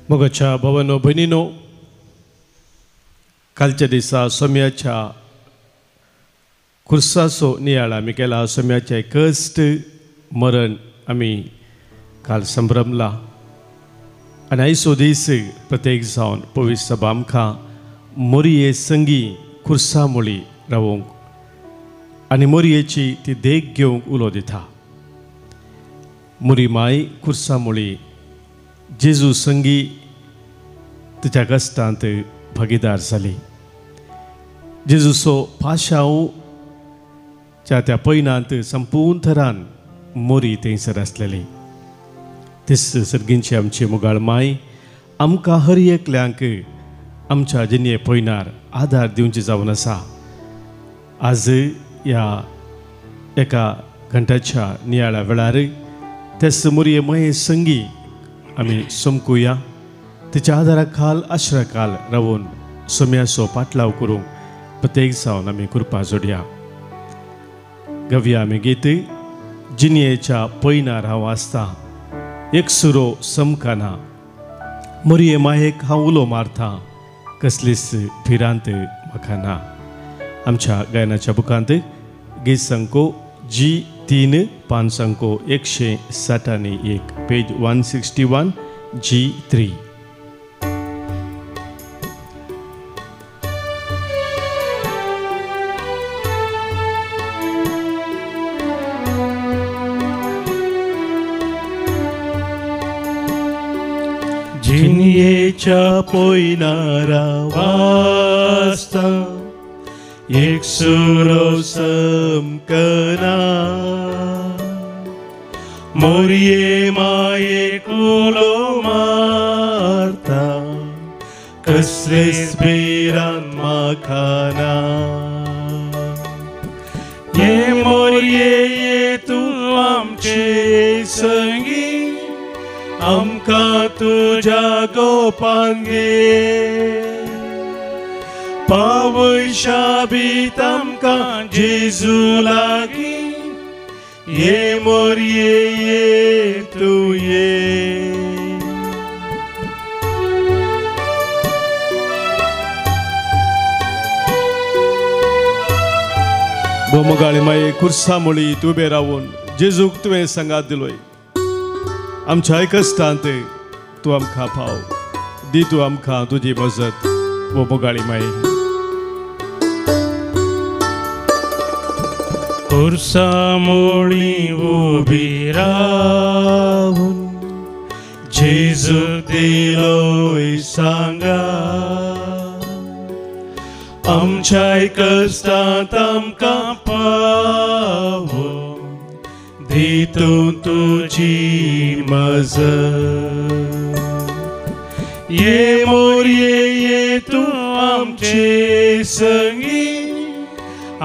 मोगाच्या भावांनो भयणींनो, कालच्या दिसा सोम्याच्या खुर्साचो नियाळ आमी केला. सोम्याचे कश्ट मरण आमी काल संभ्रमला आनी आयचो दीस प्रत्येक जावन पवित्र सभा आमकां मोरये संगी खुर्सा मुळी रावूंक आनी मोरयेची ती देख घेवंक उलो दिता. मोरी माय खुर्सा मुळी जेजू संगी तिच्या कश्टांत भागीदार जाली. जेजूचो पाशांव त्या पैनांत संपूर्ण तरान मोरी थंयसर आसलेली. तेच सर्गींची आमची मुगाळ माय आमकां हर एकल्यांक आमच्या जिणे पैनार आदार दिवची जावन आसा. आज ह्या एका घंटाच्या नियाळ्या वेळार तेच मोरये माये संगी आमी समकुया. तिच्या आदारा खाल आश्रया खाल रावून सोम्याचो पाटलाव करूंक प्रत्येक जावन आमी कृपा जोडया. गव्या आमी गीत जिणयेच्या पैनार हांव आसता एक सुरो समकाना मोरये मायेक हांव उलो मारता कसलीच फिरांत म्हाका ना. आमच्या गायनाच्या बुकांत गीत संको G3 संको 161 पेज 161 G3. जिणयेच्या पैनारा वासता एक सुरो समकना मोरये मायेक उलो मारता कसलेच बेरान म्हाका ना. ये मोरये ये तूं आमचे संगी आमकां तुज्या गोपान घे. पावय शाबीत आमकां जेजू लागी ये मोरये ये तूं ये. बोमगाळी माये खुर्सा मुळी तुबे रावून जेजूक तुवें संगात दिलोय. आमच्या कश्टांत तूं आमकां पाव दी. तूं आमकां तुजी मजत बोमगाळी माये. खुर्सा मुळी उबी रावून जेजू दिलोय सांगा आमच्या कश्टांत आमकां पावो दी तूं तुजी मजत. ये मोरये ये तूं आमचे संगी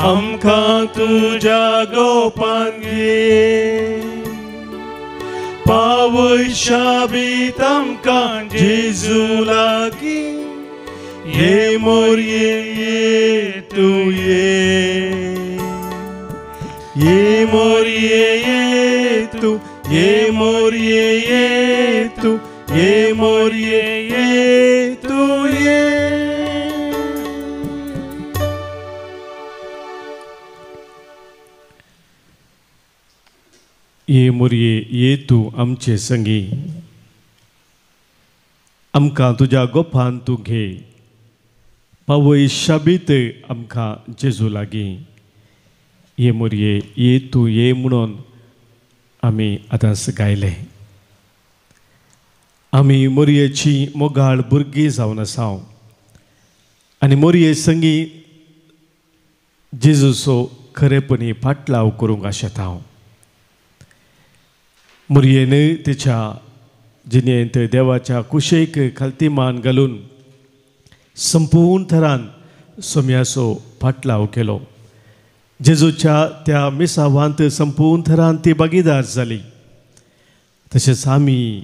आमकां तुज्या गोपान घे. पावय शाबीत आमकां जेजू लागी ये मोरये ये तूं ये. ये मोरये ये तूं ये मोरये ये तूं ये मोरये ये तूं ये. ये मोरये ये तूं आमचे संगी आमकां तुज्या गोपान तूं घे. पावय शाबीत आमकां जेजू लागी ये मोरये ये तूं ये म्हणून आमी आतांच गायले. आमी मोरयेची मोगाळ भुरगीं जावन आसाव आनी मोरये संगी जेजूचो खरेपणी पाटलाव करूंक आशेता हांव. मोरयेन तिच्या जिणेंत देवाच्या कुशेक खालतीमान घालून संपूर्ण तरान सोम्याचो पाटलाव केलो. जेजूच्या त्या मिसावांत संपूर्ण तरान ती भागीदार जाली. तशेंच आमी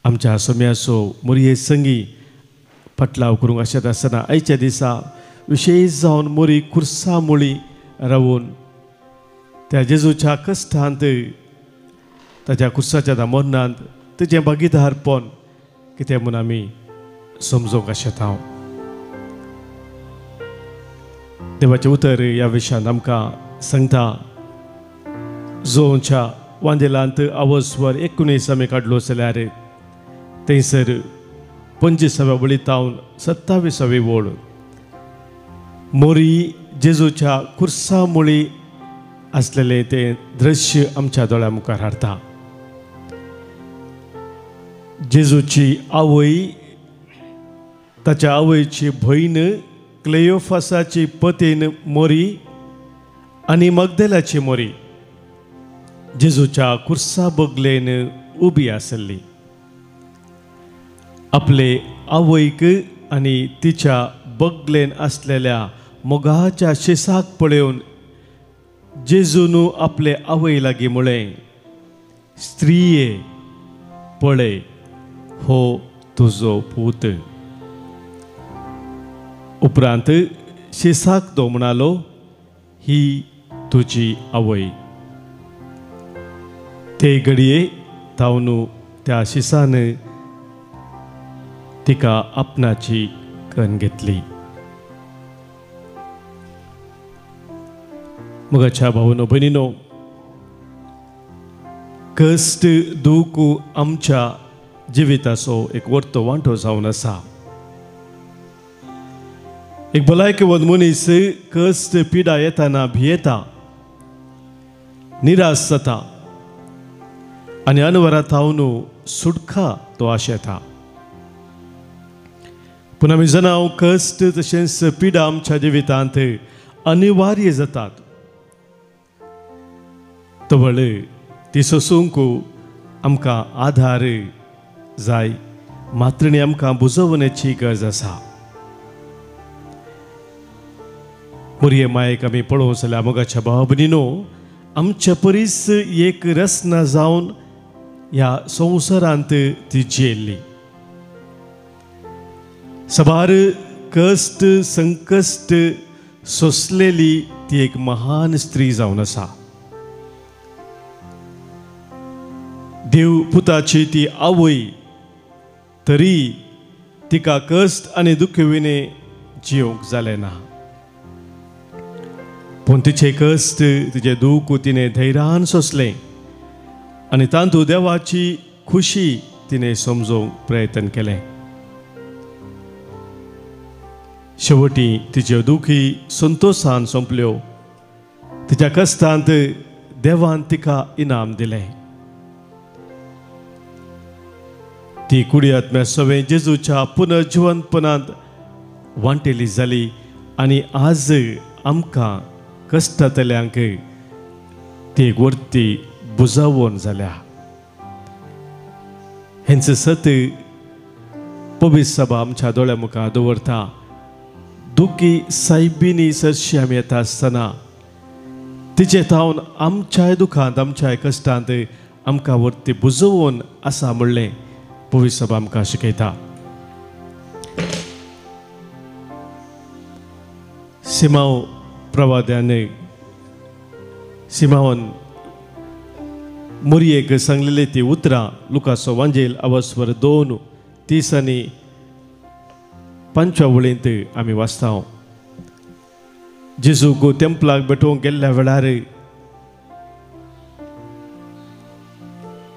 आमच्या सोम्याचो मोरये संगी पाटलाव करूंक आशेत आसतना आयच्या दिसा विशेश जावन मोरी खुर्सा मुळी रावून त्या जेजूच्या कश्टांत ताच्या खुर्साच्या दामोरनांत तुजें भागीदारपण कितें म्हूण आमी समजूंक शकता. देवाचें उतर ह्या विशयान आमकां सांगता, जोच्या वांदेलांत आवस्वर 19 आमी काडलो जाल्यार थंयसर 25व्या वळीतावन 27वी वळ मोरी जेजूच्या कुर्सा मुळी आसलेलें तें दृश्य आमच्या दोळ्या मुखार हाडटा. जेजूची आवय, ताच्या आवयची भयण, क्लेयोफासाची पतीन मोरी आनी मगदलाची मोरी जेजूच्या कुर्सा बगलेन उबी आसली. आपले आवयक आनी तिच्या बगलेन आसलेल्या मोगाच्या शिसाक पळोवन जेजून आपले आवय लागीं म्हळें, स्त्रिये पळय, हो तुजो पूत. उपरांत शिसाक तो म्हणालो, ही तुजी आवय. ते घडये तावन त्या शिसान तिका आपणाची कण घेतली. मोगाच्या भावनो भयणीनो, कश्ट दूख आमच्या जिविताचो एक व्हडलो वांटो जावन आसा. एक भलायकेवंत मनीस कश्ट पिडा येताना भियेता, निराश जाता आनी अनवरां तावन सुटका तो आशेता. पूण आमी जाणां कश्ट तशेंच पिडा आमच्या जिवितांत अनिवार्य जातात. तवळ ती सोसूंक आमकां आधार जाय, मात्रिणी आमकां बुजवण्याची गरज आसा. मोरये मायेक आमी पळोवंक जाल्यार मोगाच्या भावा भयणीनो, आमच्या परीस एक रसना जावन ह्या संवसारांत ती जियेल्ली. सबार कश्ट संकश्ट सोंसलेली ती एक महान स्त्री जावन आसा. देव पुताची ती आवय, तरी तिका कश्ट आनी दुखविणे जियोंक जालें ना. पूण तिचे कश्ट, तिचे दूख तिणें धैर्यान सोंसलें आनी तातूंत देवाची खुशी तिणें समजूंक प्रयत्न केलें. शेवटी तिच्यो दुखी संतोशान सोंपल्यो. तिच्या कश्टांत देवान तिका इनाम दिलें. ती कुडी आत्म्या सवें जेजूच्या पुनर्जिवंतपणांत वांटेली जाली आनी आज आमकां कश्टांतल्यांक ती एक व्हडली बुजावण जाल्या. हेंच सत पवित्र सभा आमच्या दोळ्या मुखार दवरता. दुखी सायबीनी सरशी आमी येता आसतना तिचे थावन आमच्याय दुखांत, आमच्याय कश्टांत आमकां व्हडली बुजवण आसा म्हणलें पवित्र सभा आमकां शिकयता. सिमांव प्रवाद्यान सिमावन मोरयेक सांगलेली ती उतरां लुकाचो वांजेल आवस्वर 2:30 आनी 5 वळींत आमी वाचता. जेजूक तेंपलाक भेटोवंक गेल्ल्या वेळार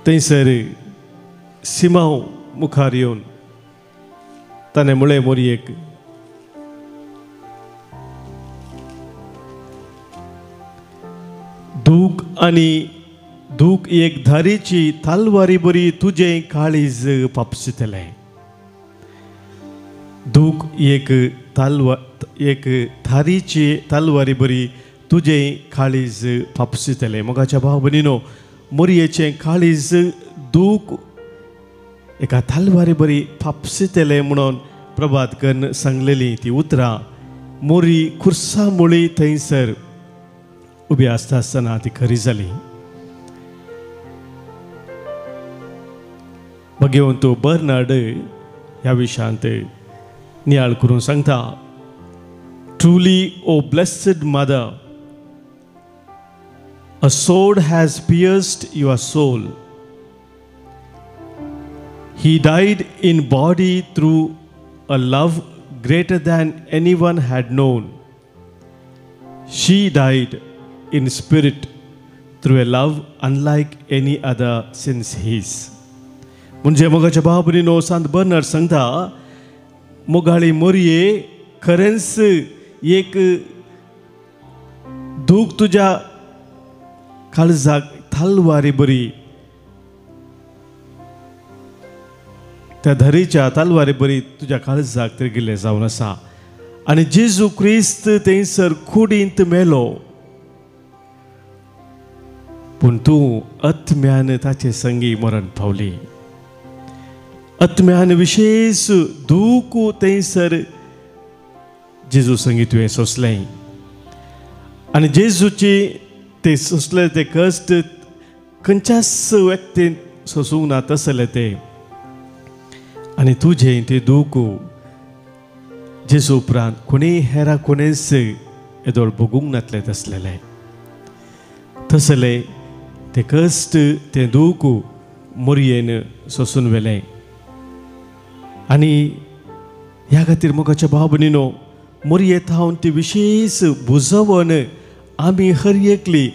थंयसर सिमांव मुखार येवन ताणें म्हळें मोरयेक, दूख आनी दूख एक धारेची तालवारी बरी तुजें काळीज पापसितलें. दूख एक थारीची तालवारी बरी तुजें काळीज पापसितलें. मोगाच्या भाव भयणीनो, मोरयेचें काळीज दूख एका तालवारी बरी पापसितलें म्हणून प्रभातकन सांगलेली ती उतरां मोरी खुर्सा मुळी थंयसर उबी आसता आसतना ती खरी जाली. भगवंत बर्नार्ड ह्या विशयांत नियाळ करून सांगता, truly O blessed mother, a sword has pierced your soul. He died in body through a love greater than anyone had known. She died in spirit through a love unlike any other since his. म्हणजे मोगाच्या बाबुनीनो सांत Bernard सांगता मोगाळी मोरये खरेंच एक दूख तुझ्या काळजाक तलवारी बरी त्या धरीच्या तलवारी बरी तुझ्या काळजाक तिरगिल्ले जावन आसा आनी जेजू क्रिस्त थंयसर कुडींत मेलो पूण तूं आत्म्यान ताचे संगी मरण पावली आत्म्यान विशेष दूख थंयसर जेजू संगी तुवें सोंसलें आनी जेजूची ते सोंसले ते कश्ट खंयच्याच व्यक्तीन सोंसूंक ना तसले ते आनी तुजें तें दूख जेजू उपरांत कोणीय हेरा कोणेच येदोळ भोगूंक नातले तसले ते कश्ट तें दूख मोरयेन सोंसून व्हेलें आनी ह्या खातीर मोगाच्या भाव भयणीनो मोरयेंत हांव ती विशेष बुजवण आमी हर एकली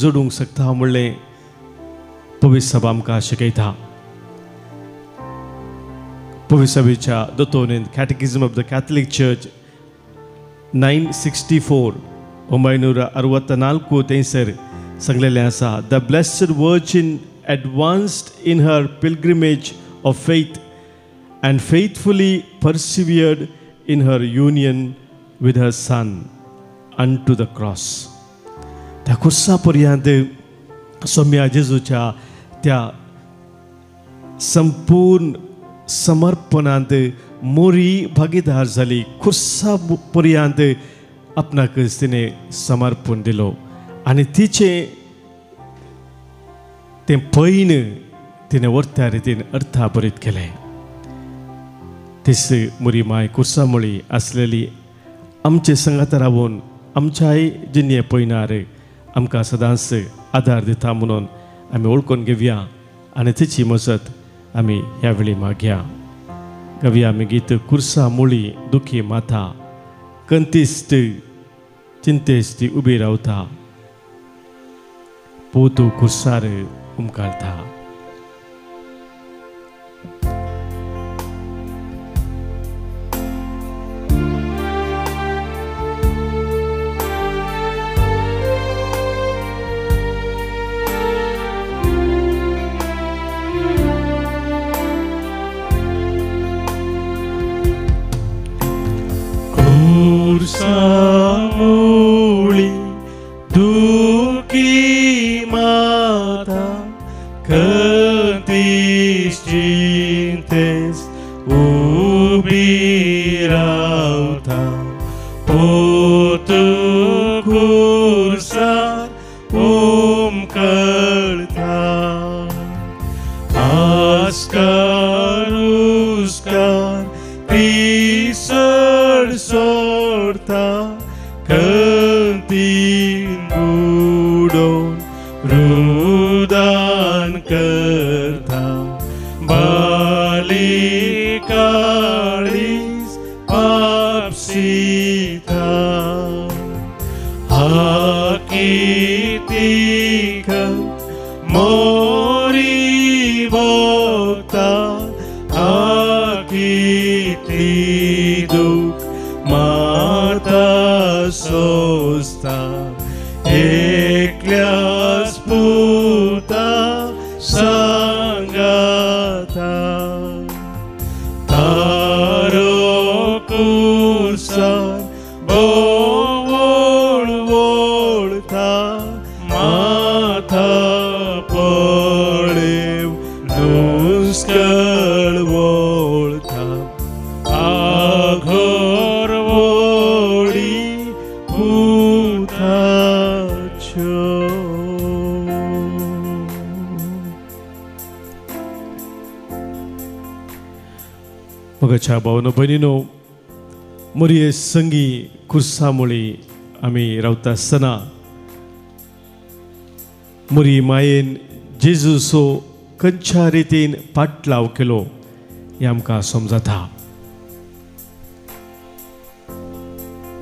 जोडूंक शकता म्हणलें पवित्र सभा आमकां शिकयता पवित्र सभेच्या दोतोरेन कॅटेकिझम ऑफ द कॅथलिक चर्च 964 1964 थंयसर सांगलेलें आसा the blessed virgin advanced in her pilgrimage of faith and faithfully persevered in her union with her son unto the cross. त्या खुर्सापर्यंत सौम्या जेजूच्या त्या संपूर्ण समर्पणांत मोरी भागीदार जाली खुर्सापर्यंत आपणाक तिने समर्पण दिलो आनी तिचे तें पैन तिने वर्त्या रितीन अर्थाभरीत केलें तीच मोरी माय कुर्सामुळी असलेली आमचे संगात रावून आमच्याय जिन्ये पयनार आमकां सदांच आदार दिता म्हणून आमी ओळखून घेवया आनी तिची मजत आमी ह्या वेळी मागया गवया आमी गीत कुर्सा मुळी दुखी माता कंतिस्त चिंतेस्त उबी रावता पोतू कुर्सार उमकाळता Samuli duki mata cantis cintes ubirauta potu kursar umkarta askar pisar sorta cantin budon rudan karta balikalis papsita hakitika mori bota hakitiduk mata sosta eklias puta sangata tarokusan bol volta mata polev nuskal volta aghor voli putacho मोगाच्या भावनो भयणीनो मोरये संगी खुर्सामुळी आमी रावता आसतना मोरी मायेन जेजूचो खंयच्या रितीन पाटलाव केलो हें आमकां समजता.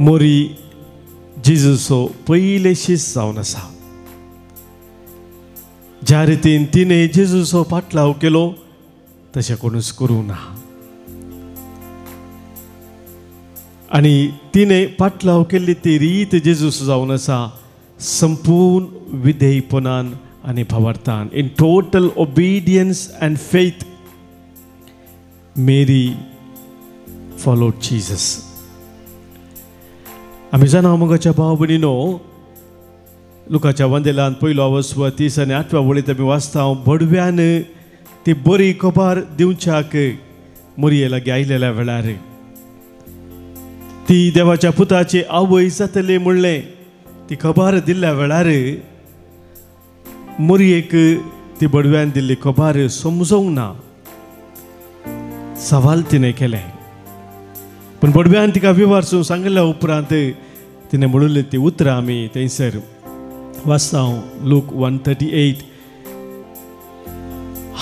मोरी जेजूचो पयले शिश्य जावन आसा. ज्या रितीन तिणें जेजूचो पाटलाव केलो तशें कोणूच करूं ना. आनी तिणें पाटलाव केल्ली ती रीत जेजूस जावन आसा संपूर्ण विधेयपणान आनी भावार्थान. In total obedience and faith Mary followed Jesus. आमी जाणा मोगाच्या भाव भयणीनो, लुकाच्या वंदेलांत पयलो अवस्व 30 आनी 8व्या वळींत आमी वाचता, बडव्यान ती बरी खबर दिवच्याक मोरये लागीं आयलेल्या वेळार ती देवाच्या पुताची आवय जातली म्हणलें ती खबर दिल्ल्या वेळार मोरयेक ती बडव्यान दिल्ली खबर समजूंक ना. सवाल तिणें केले, पण बडव्यान तिका विवारसून सांगल्या उपरांत तिणें म्हणून ती उतरां आमी थंयसर वाचता. लूक 1:38,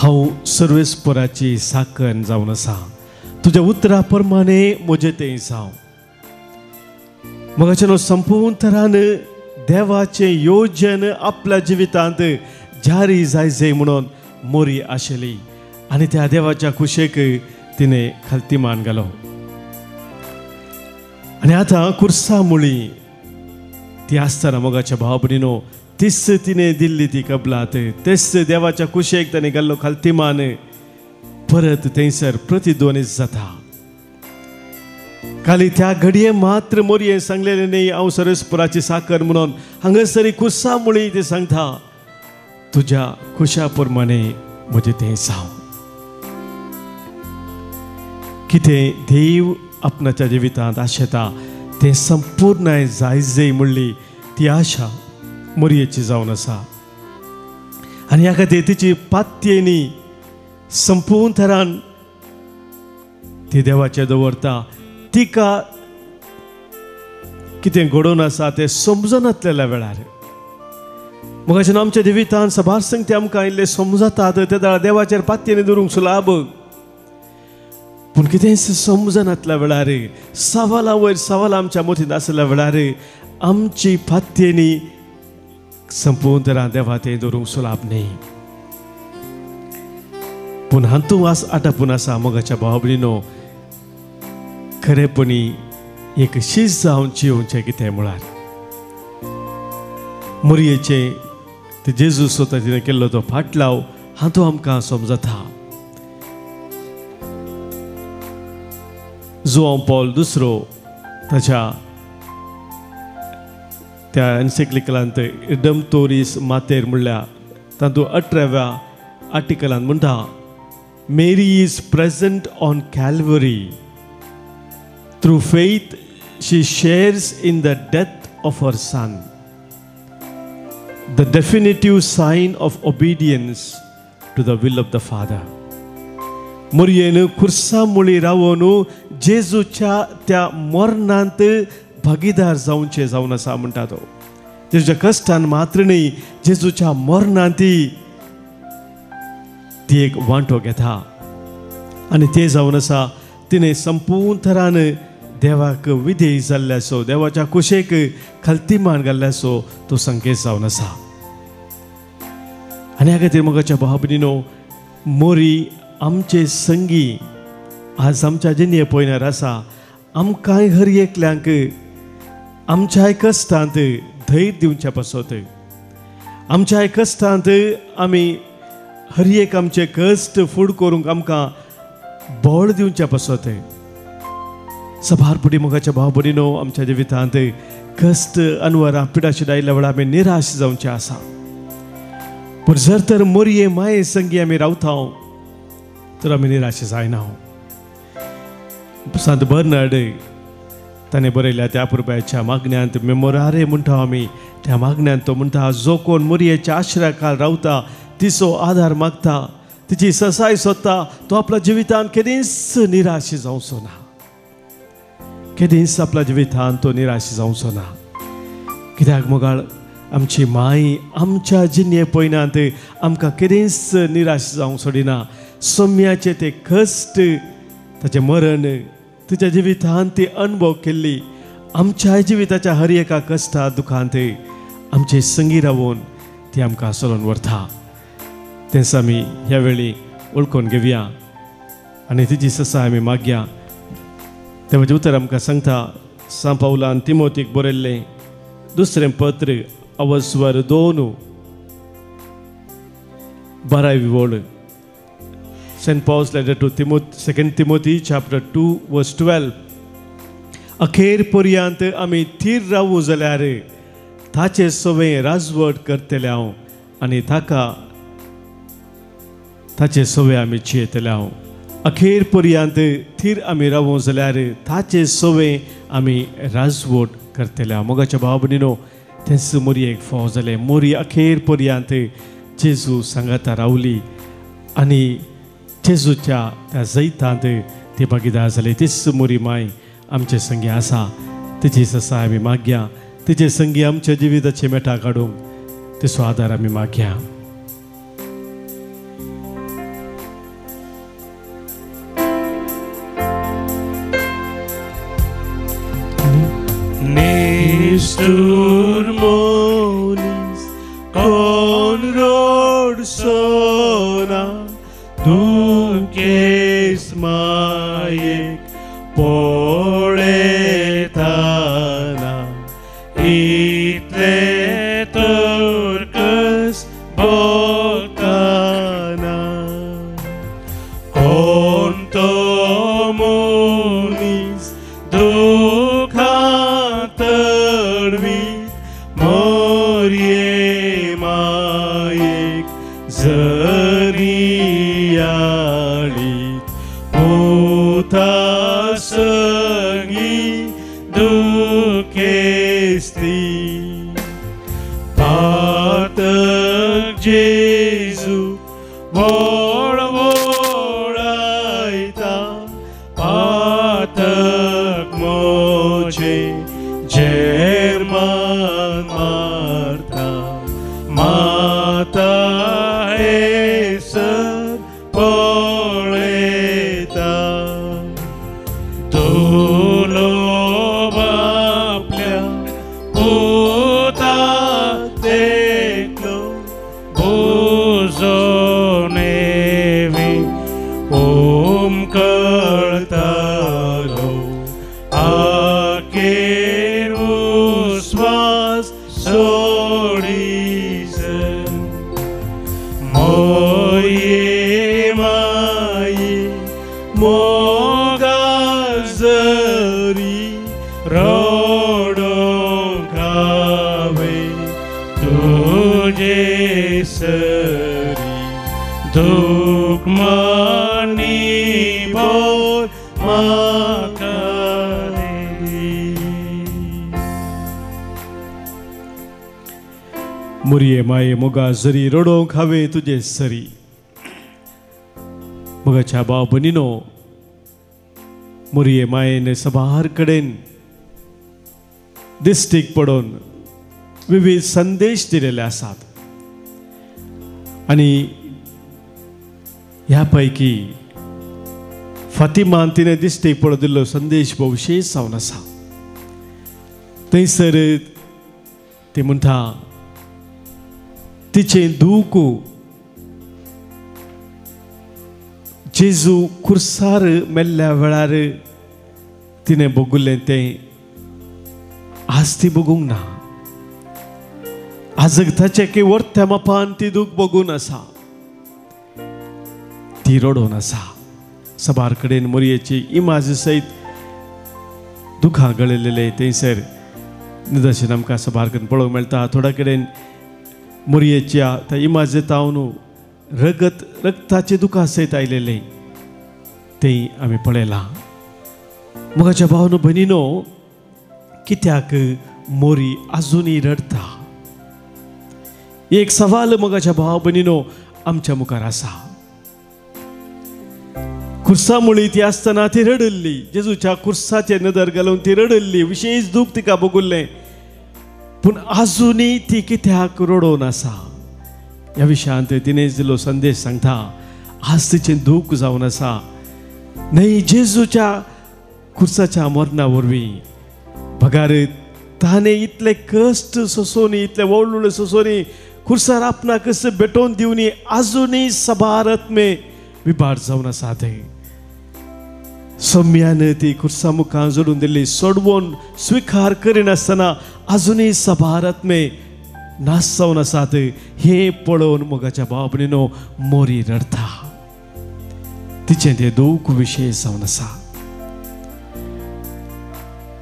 हांव सर्वेस्पराची साकन जावन आसा, तुज्या उतरा प्रमाणे म्हजें तें जावं. मगाच्यान संपूर्ण तरान देवाचें योजन आपल्या जिवितांत जारी जायचे म्हणून मोरी आशिल्ली आनी त्या देवाच्या कुशेक तिणें खालतीमान घालो. आनी आतां कुर्सा मुळी ती आसतना मोगाच्या भाव भयणीनो, तीच तिणें दिल्ली ती कबलात, तेच देवाच्या कुशेक ताणें घाल्लो खालतीमान परत थंयसर प्रतिध्वनीत जाता. खाली त्या घडये मात्र मोरये सांगलेलें न्ही हांव सर्वेस्पराची साकर म्हणून. हांगासरी कुर्सा मुळी ती सांगता, तुज्या खुशा प्रमाणे म्हजें तें जावं. कितें देव आपणाच्या जिवितांत आशेता तें संपूर्ण जायजे म्हणली ती आशा मोरयेची जावन आसा. आनी ह्या खातीर तिची पात्येनी संपूर्ण तरान ती देवाचें दवरता. तिका कितें घडोवन आसा तें समजून नासलेल्या वेळार मगाच्यान आमच्या जिवितांत सबार संगती आमकां इल्ले समजतात. ते दाळ देवाचेर पात्येनी दवरूंक सुलाभ, पूण कितें समजनातल्या वेळार सवाला वयर सवाल आमच्या मतींत आसल्या वेळार आमची पात्येनी संपूर्ण तरान देवा तें दवरूंक सुलाभ न्ही. पूण हातूंत आटापून आसा मोगाच्या भाव भयणीनो, खरेपणी एक शीस जावन जिवचें कितें म्हळ्यार मोरयेचें ते जेजू स्वता तिणें केल्लो तो फाटलाव हातूंत आमकां समजता. जोआंव पॉल दुसरो ताच्या त्या एन्सिक्लिकलांत रिडम्प्टोरिस मातेर म्हणल्यार तातूंत 18व्या आर्टिकलांत म्हणटा, Mary is present on Calvary. Through faith, she shares in the death of her son, the definitive sign of obedience to the will of the Father. मोरयेन खुर्सा मुळी रावून जेजूच्या त्या मरणांत भागीदार जावचे जावन आसा म्हणटा तो. जेजूच्या कश्टान मात्र न्ही, जेजूच्या मरणांत ती एक वांटो घेता. आनी ते जावन आसा तिणें संपूर्ण तरान देवाक विधेय जाल्ल्याचो, देवाच्या कुशेक खालतीमान घाल्ल्याचो तो संकेत जावन आसा. आनी ह्या खातीर मोगाच्या भाव भयणीनो, मोरी आमचे संगी आज आमच्या जिणे पयल्यार आसा. आमकांय हर एकल्यांक आमच्याय कश्टांत धैर्य दिवचे पासत, आमच्याय कश्टांत आमी हर एक आमचे कश्ट फूड करूंक आमकां बळ दिवचे पासत. सबारपडी मोगाच्या भाव भयणीनो, आमच्या जिवितांत कश्ट अनवरां पिडाशीड आयल्या वेळार आमी निराश जावचे आसा. पूण जर तर मोरये माये संगी आमी रावता तर आमी निराश जायना. संत बर्नार्ड ताणें बरयल्या त्या पुरब्याच्या मागण्यांत मेमोरारे म्हणटा आमी, त्या मागण्यांत तो म्हणटा, जो कोण मोरयेच्या आश्रयाखाल रावता तिचो आधार मागता, तिची ससाय सोदता, तो आपल्या जिवितांत केदींच निराश जावचो ना. केदींच आपल्या जिवितांत तो निराश जावचो ना. कित्याक मोगाळ आमची माय आमच्या जिणे पयनात आमकां केदींच निराश जावंक सोडिना. सौम्याचे ते कश्ट ताचे मरण तुझ्या जिवितांत ती अनुभव केल्ली आमच्या जिविताच्या हर एका कश्टा दुखांत आमचे संगी रावून ती आमकां चलोवन व्हरता तेंच आमी ह्या वेळी वळखून घेवया आनी तिची ससा आमी मागया तें उतर आमकां सांगता सान पावलान तिमोथीक बरयल्लें दुसरें पत्र अवस्वर 2 12वी ओळ St. Paul's letter to Timothy, 2 Timothy chapter 2 verse 12. अखेर पर्यंत आमी थीर रावू जाल्यार ताचे सवय राजवट करतले हांव आनी ताचे सवय आमी चेतले हांव अखेर पर्यंत थीर आमी रावू जाल्यार ताचे सवय आमी राजवट करतले हांव मोगाच्या भाव भयणीनो तेंच मोरयेक फाव जालें मोरी अखेर पर्यंत जेजू सांगाता रावली आनी जेजूच्या त्या जैतांत ती भागीदार जाली तीच मोरी माय आमचे संगी आसा तिची ससा आमी मागया तिचे संगी आमच्या जिविताचे मेटा काडूंक तिचो आदार आमी मागया निष्ठुर मोनीस कोण रोड सोना दुखेस मायेक पळयताना इतले तर कस भोगताना कोण तो मनीस दुखांत तडवी मोरये मायेक जरी संगी दुखेस्ती पातक जेजू वोड वोडायता पातक मोचे जेरमान मारता माता हेसर पळयता तुलो बापल्या पुता देखलो बुजो नेवी ओम करतालो आखेर उस्वास सोडीसन मोये माये मोगाजरी रोडों खावे तुझे सरी दुख मानी बोल माकारे मुरिये माये मोगा जरी रोडों खावे तुझे सरी मोगाच्या भाव भयणीनो मुरिये मायेने सबार कडेन दिश्टीक पडोवन विविध संदेश दिलेले आसात आनी ह्या पैकी फातिमान तिने दिश्टीक पडोवन दिल्लो संदेश भोव विशेश जावन आसा थंयसर ती म्हणटा तिचें दूख जेजू खुर्सार मेल्ल्या वेळार तिणें बगुल्लें तें आज ती बगूंक ना आज ताचे केवळ मापान ती दूख बगून आसा ती रडोन आसा सबार कडेन मोरयेची इमाज सयत दुखां गळयलेले थंयसर निदर्शन आमकां सबार कडेन पळोवंक मेळटा थोड्या कडेन मोरयेच्या त्या इमाजेतावन रक्ताचे दुखां सयत आयलेले ते आमी पळयलां मोगाच्या भावनो भयणीनो कित्याक मोरी आजुनी रडता एक सवाल मोगाच्या भाव भयणीनो आमच्या मुखार आसा खुर्सा मुळी ती आसतना ती रडल्ली जेजूच्या खुर्साचे नदर घालून ती रडल्ली विशेष दूख तिका बगुल्लें पूण आजुनी ती कित्याक रडोन आसा ह्या विशयांत तिणें दिल्लो संदेश सांगता आज तिचें दूख जावन आसा. न्हय, जेजूच्या खुर्साच्या मरणा वरवीं भगार ताणें इतले कश्ट सोसोनी, इतले व्हडले सोसोनी खुर्सार आपणाक भेटोवन दिवनी आजुनय सबार आत्मे विभार जावन आसा. सौम्यान ती खुर्सा मुखार जोडून दिल्ली सोडवून स्विकार करिनासतना आजुनय सबार आत्मे नास जावन आसात. हे पळोवन मोगाच्या भाव भयणीनो मोरी रडता. तिचें तें दूख विशेश जावन आसा.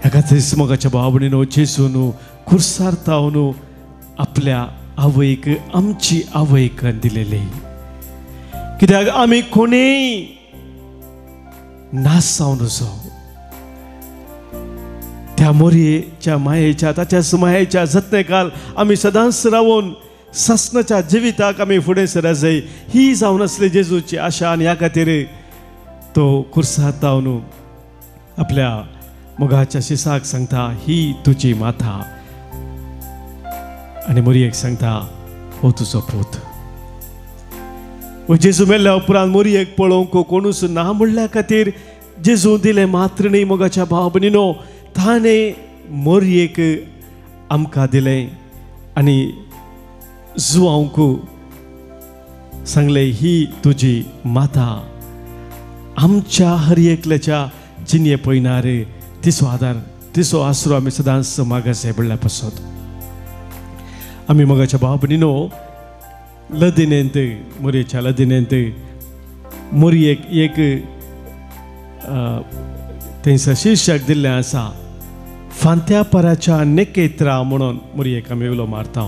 ह्या खातीर मोगाच्या भाव भयणीनो जेजून खुर्सार तावन आपल्या आवयक, आमची आवयक दिलेली. कित्याक आमी कोणेय नास जावन नजो. त्या मोरयेच्या मायेच्या, ताच्याच मायेच्या जतनेकाल आमी सदांच रावून ससनाच्या जिविताक आमी फुडें सरत जाय, ही जावन आसली जेजूची आशा. आनी ह्या खातीर तो खुर्सार तावन आपल्या मोगाच्या शिसाक सांगता, ही तुजी माता. आनी मोरयेक सांगता, हो तुजो पूत. जेजू मेल्ल्या उपरांत मोरयेक पळोवंक कोणूच ना म्हणल्या खातीर जेजू दिले मात्र न्ही मोगाच्या भाव भयणीनो, ताणें मोरयेक आमकां दिलें आनी जुवांक सांगलें, ही तुजी माता. आमच्या हर एकल्याच्या जिणे पळयनार तिचो आदार, तिचो आसरो आमी सदांच मागास म्हणल्या पासत. आमी मोगाच्या भाव भयणीनो लदिनेंत, मोरयेच्या लदिनेंत मोरयेक एक थंयसर शीर्षक दिल्लें आसा, फांत्या पाराच्या नेकेत्रा म्हणून मोरयेक आमी उलो मारता.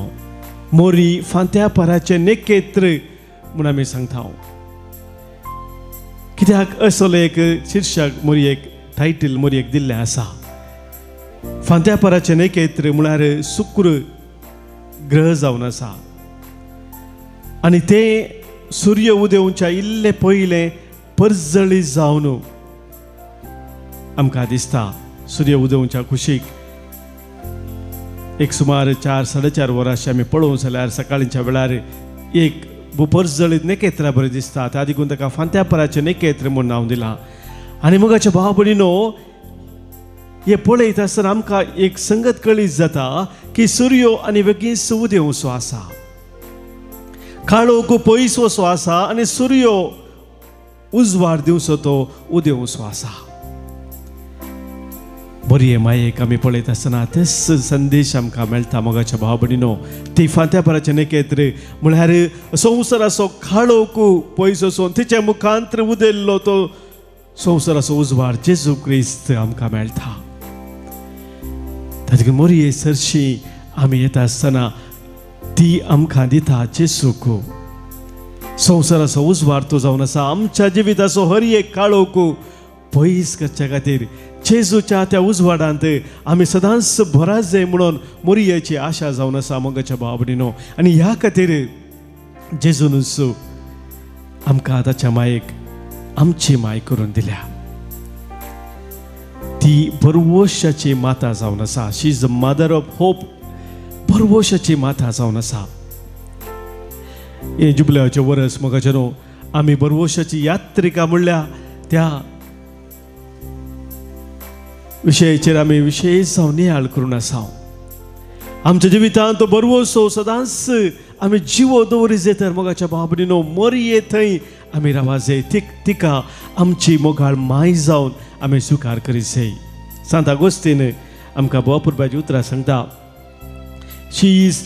मोरी फांत्या पाराचे नेकेत्र म्हूण आमी सांगता. कित्याक असो एक शीर्षक मोरयेक, टायटल मोरयेक दिल्लें आसा. फांत्या पाराचे नेकेत्र म्हळ्यार शुक्र ग्रह जावन आसा आनी ते सूर्य उदेवच्या इल्ले पयले परजळी जावन आमकां दिसता. सूर्य उदेवच्या कुशीक एक सुमार 4-4.5 वरांशी आमी पळोवंक जाल्यार सकाळीच्या वेळार एक परजळीत नेकेत्रा बरें दिसता. त्या देखून ताका फांत्या पाराचें नेकेत्र म्हूण नांव दिलां. आनी मोगाच्या भाव भयणीनो, हे पळयत आसतना आमकां एक संगत कळीत जाता की सूर्य आनी बेगीन उदेवसो आसा, काळोख पयस वसो आसा आनी सूर्य उजवाड दिवचो तो उदेवसो आसा. मोरये मायेक आमी पळयत आसतना तेच संदेश आमकां मेळटा मोगाच्या भाव भयणीनो. ती फांत्या पाराचें नेकेत्र म्हळ्यार संवसाराचो काळोख पयस वचून तिचे मुखांतर उदेल्लो तो संवसाराचो उजवाड जेजू क्रिस्त आमकां मेळटा. ताजे मोरये सरशी आमी येता आसतना ती आमकां दिता जेजूक. संवसाराचो उजवाड तो जावन आसा. आमच्या जिविताचो हर एक काळोख पयस करच्या खातीर जेजूच्या त्या उजवाडांत आमी सदांच भरात जाय म्हणून मोरयेची आशा जावन आसा मोगाच्या भाव भयणीनो. आनी ह्या खातीर जेजूनच आमकां ताच्या मायेक आमची माय करून दिल्या. ती भरवशाची माता जावन आसा. She is the mother of hope. भरवशाची माता जावन आसा. हे जुबल्याचें वर्स मोगाचे न्हू, आमी भरवशाची यात्रिका म्हणल्या त्या विशयाचेर आमी विशेश जावन नियाळ करून आसा. आमच्या जिवितांत तो भरवसो सदांच आमी जिवो दवरी जाय तर मोगाच्या भाव भयणीनो मोरये थंय आमी रावा जाय. तिका आमची मोगाळ माय जावन आमी स्विकार करीत जाय. सांत आगोस्तीन आमकां बोवापुरबाची उतरां सांगता, she is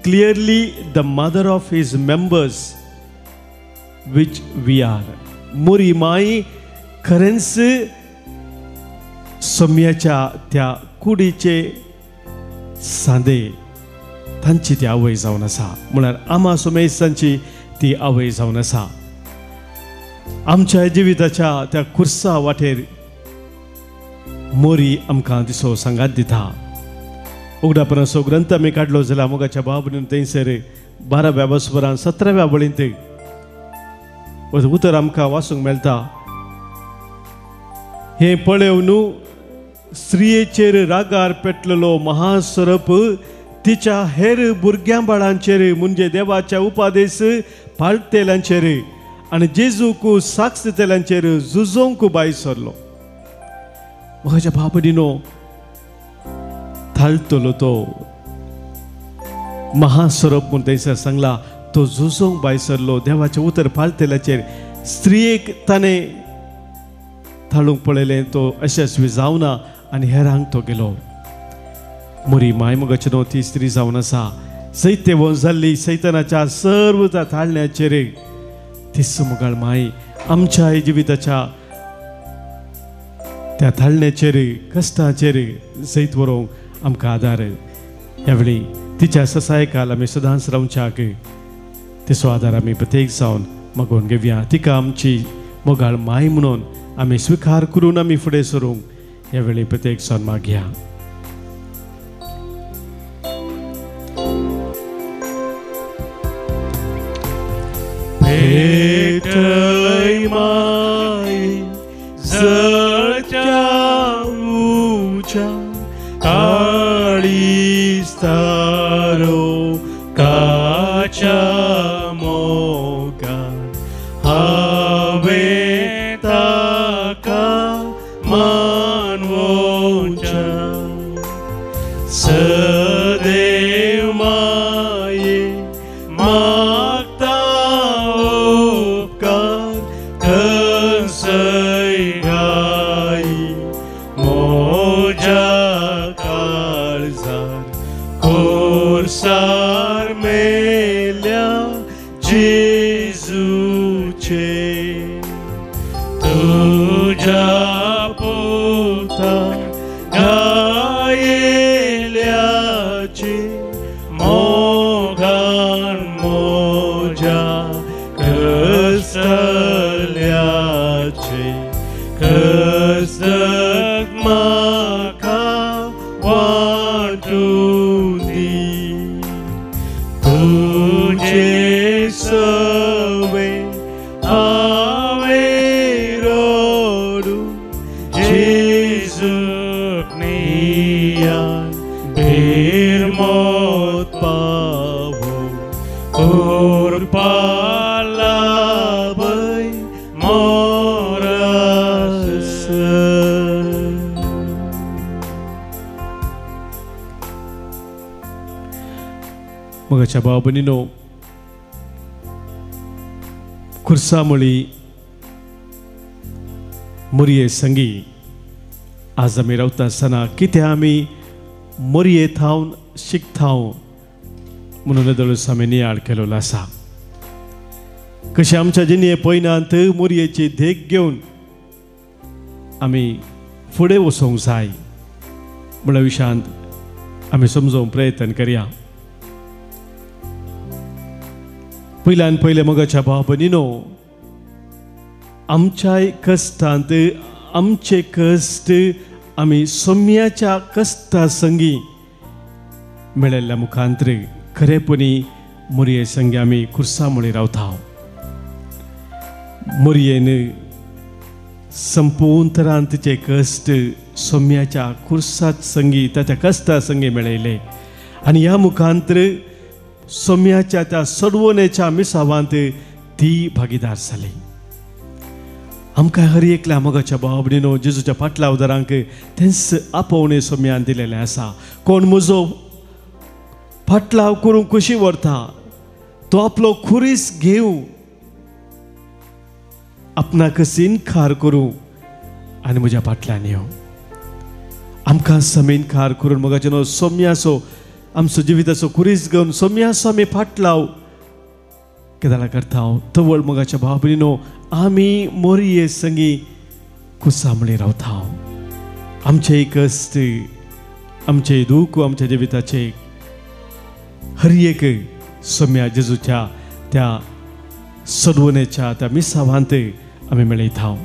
clearly the mother of his members which we are. मोरी माय खरेंच सौम्याच्या त्या कुडीचे सांदे तांची ती आवय जावन आसा. म्हळ्यार आमा सोमेसांची ती आवय जावन आसा. आमच्या जिविताच्या त्या खुर्सा वाटेर मोरी आमकां दिसो सांगात दिता. उगडापणाचो ग्रंथ आमी काडलो जाल्यार मोगाच्या भाव भयणीनो थंयसर 12व्या बसवरान 17व्या बळींत उतर आमकां वाचूंक मेळटा. हे पळयव न्हू, स्त्रियेचेर रागार पेटलेलो महासरप तिच्या हेर भुरग्यां बाळांचेर म्हणजे देवाच्या उपादेश पाळटेल्यांचेर आनी जेजूक साक्ष दितेल्यांचेर झुजोंक भायर सरलो. म्हज्या बाबडीनो थाळतलो तो महासरोप म्हणून थंयसर सांगला तो झुजोंक भायर सरलो. देवाचें उतर पाळतेल्याचेर स्त्रियेक ताणें थाळूंक पळयलें तो यशस्वी जावना आनी हेरांक तो गेलो. मोरी माय मोगाचें ती स्त्री जावन आसा. सैत्य वंश जाल्ली सैतानाच्या सर्व त्या थाळण्याचेर तीच मोगाळ माय आमच्या जिविताच्या त्या थाळण्याचेर कश्टाचेर सैत व्हरूंक आमकां आदार. ह्या वेळी तिच्या ससायकाल आमी सदांच रावच्याक तिचो आदार आमी प्रत्येक जावन मागून घेवया. तिका आमची मोगाळ माय म्हणून आमी स्विकार करून आमी फुडें सरूंक ह्या वेळी प्रत्येक जावन मागया. भेटय माय जळच्या उच्या काळीज तारो काच्या मोगान हांवें ताका मानवोच्या सदैव माये मागता उपकार खंयसय घाई मोज्या काळजार कोर्सार मेल्या जेजूचे तुझ्या पोता गायेल्याचे मोगान मोज्या कसल्याचे कसक म्हाका वाटून दी. तुझे सवे हांवें रोडू जेजूक नियान बेरमोत पावो उरपाला पळय मोरस. मोगाच्या भाव भयणीनो खुर्सामळी मोरये संगी आज आमी रावता आसतना कितें आमी मोरये थावन शिकताव म्हणून दळूस आमी नियाळ केलेलो आसा. कशें आमच्या जिणये पयनांत मोरयेची देख घेवन आमी फुडें वचोंक जाय म्हणल्या विशयांत आमी समजोवंक प्रयत्न करया. पयल्यान पयले मोगाच्या भाव भयणीनो आमच्याय कश्टांत आमचे कश्ट आमी सोम्याच्या कश्टा संगी मेळिल्ल्या मुखांतर खरेपणी मोरये संगी आमी खुर्सामळी रावता. मोरयेन संपूर्ण तरान तिचे कश्ट सोम्याच्या खुर्सात संगी ताच्या कश्टा संगी मेळयले आनी ह्या मुखांतर सोम्याच्या त्या सडवणेच्या मिसावांत ती भागीदार जाली. आमकां हर एकल्या मोगाच्या भाव भयणीनो जेजूच्या फाटल्या उदारांक तेंच आपोवणे सोम्यान दिलेलें आसा. कोण म्हजो फाटलाव करूंक कशी व्हरता तो आपलो खुरीस घेवं आपणाक इन्कार करूं आनी म्हज्या फाटल्यान येवं. आमकां समेनकार करून मोगाचे न्हू सोम्याचो आमचो जिविताचो खुरीस घेवन सोम्याचो आमी फाटलाव केदाला करता. तवळ मोगाच्या भाव भयणीनो आमी मोरये संगी खुर्सामळी रावता. आमचे कश्ट आमचे दूख आमच्या जिविताचे हर एक सोम्या जेजूच्या त्या सडवणेच्या त्या मिसावांत आमी मेळयता.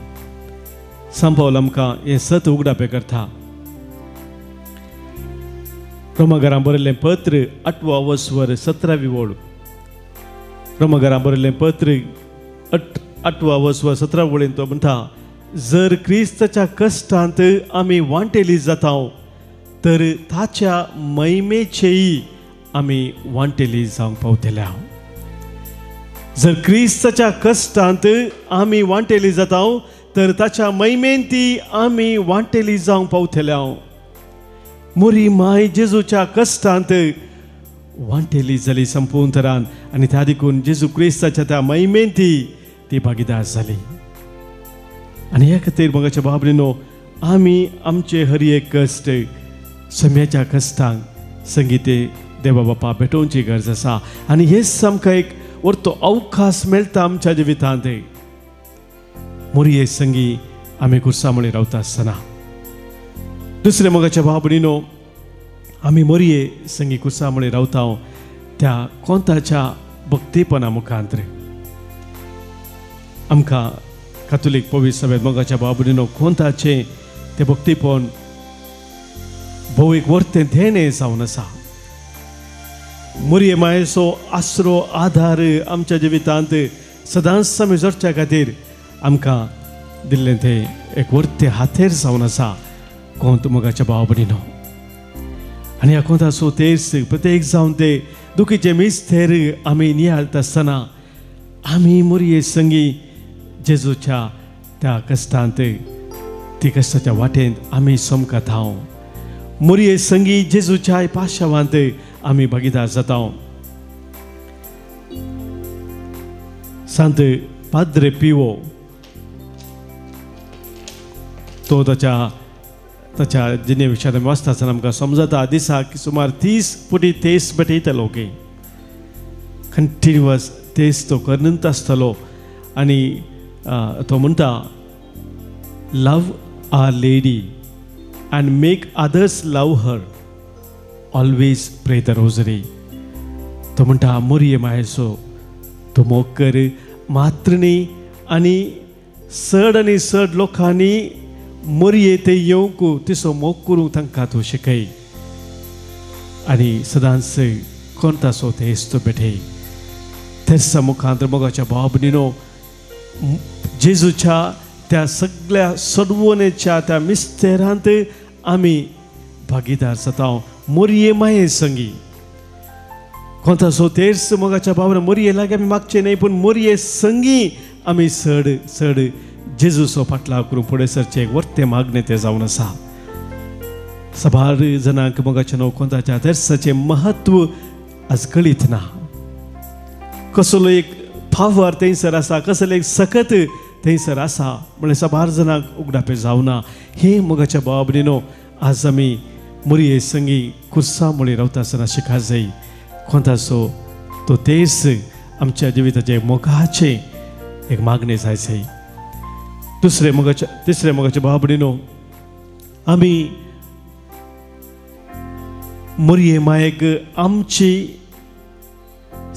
सांपावल आमकां हें सत उगडापे करता. रोमाघरां बरयल्लें पत्र 8वा वस्वर 17वी ओळ. रोमाघरां बरयल्लें पत्र 8वा वस्वर 17 वळेन तो म्हणटा जर क्रिस्ताच्या कश्टांत आमी वांटेली जाता तर ताच्या महिमेचेय आमी वांटेली जावंक पावतल्या. जर क्रिस्ताच्या कश्टांत आमी वांटेली जाता तर ताच्या मैमेंती आमी वांटेली जावंक पावतले. मोरी माय जेजूच्या कश्टांत वांटेली जाली संपूर्ण तरान आनी त्या देखून जेजू क्रिस्ताच्या त्या मैमेंती ती भागीदार जाली. आनी ह्या खातीर मोगाच्या बाबडीनो आमी आमचे हर एक कश्ट सम्याच्या कश्टांक संगीते देवा बापा भेटोवची गरज आसा. आनी हेच आमकां एक वरतो अवकाश मेळटा आमच्या जिवितांत. मोरये संगी आमी कुर्सामळे रावता आसतना दुसरे मोगाच्या बाबडीनो आमी मोरये संगी कुर्सामळे रावता त्या कोंताच्या भक्तीपणा मुखांतर आमकां कातोलीक पवित्र सभेत मोगाच्या बाबडीनो कोंताचे ते भक्तीपण भोव एक वर्तें धेणे जावन आसा. मोरये मायेचो आसरो आधार आमच्या जिवितांत सदांच समी जोडच्या खातीर आमकां दिल्लें तें एक वर्तें हातेर जावन आसा कोंत मोगाच्या बाबडीनो. आनी ह्या कोंताचो तेर्स प्रत्येक जावन ते दुखीचे मिस्तेर आमी नियाळटा आसतना आमी मोरये संगी जेजूच्या त्या कश्टांत ती कश्टाच्या वाटेंत आमी समकत हांव. मोरये संगी जेजूच्या पाशावांत आमी भागीदार जाता. सांत पाद्रे पिवो तो ताच्या जिने विशयात आमी वाचता आसतना आमकां समजता दिसाक सुमार 30 पुटी तेस भेटयतलो ओके. कंटिन्युअस तेस तो करत आसतलो आनी तो म्हणटा love our lady and make others love her. Always pray the rosary. तो म्हणटा मोरये मायेचो तो मोग कर मात्र न्ही आनी चड लोकांनी मोरये ते येवंक तिचो मोग करूंक तांकां तूं शिकय आनी सदांच कोंताचो तेस तो भेटय. तेसा मुखांतर मोगाच्या बाबडीनो जेजूच्या त्या सगळ्या सडवणेच्या त्या मिस्तेरांत आमी भागीदार जाता. मोरये माये संगी कोंताचो तेर्स मोगाच्या बाबडे मोरये लागी आमी मागचे न्ही पूण मोरये संगी आमी चड जेजूचो फाटलाव करून फुडें सरचे एक वर्तें मागणें तें जावन आसा. सबार जनांक मोगाच्या न्हू कोंताच्या तेर्साचें महत्व आज कळीत ना. कसलो एक फावर थंयसर आसा कसलो एक सकत थंयसर आसा म्हळ्यार सबार जनांक उगडापे जावना. हे मोगाच्या बाबडीनो आज आमी मोरये संगी कुर्सा मुळे रावता आसतना शिकात जाय. कोंताचो तो तेस आमच्या जिविताचे मोगाचे एक मागणें जायचे. तिसरे मोगाच्या बाबडीनो आमी मोरये मायेक आमची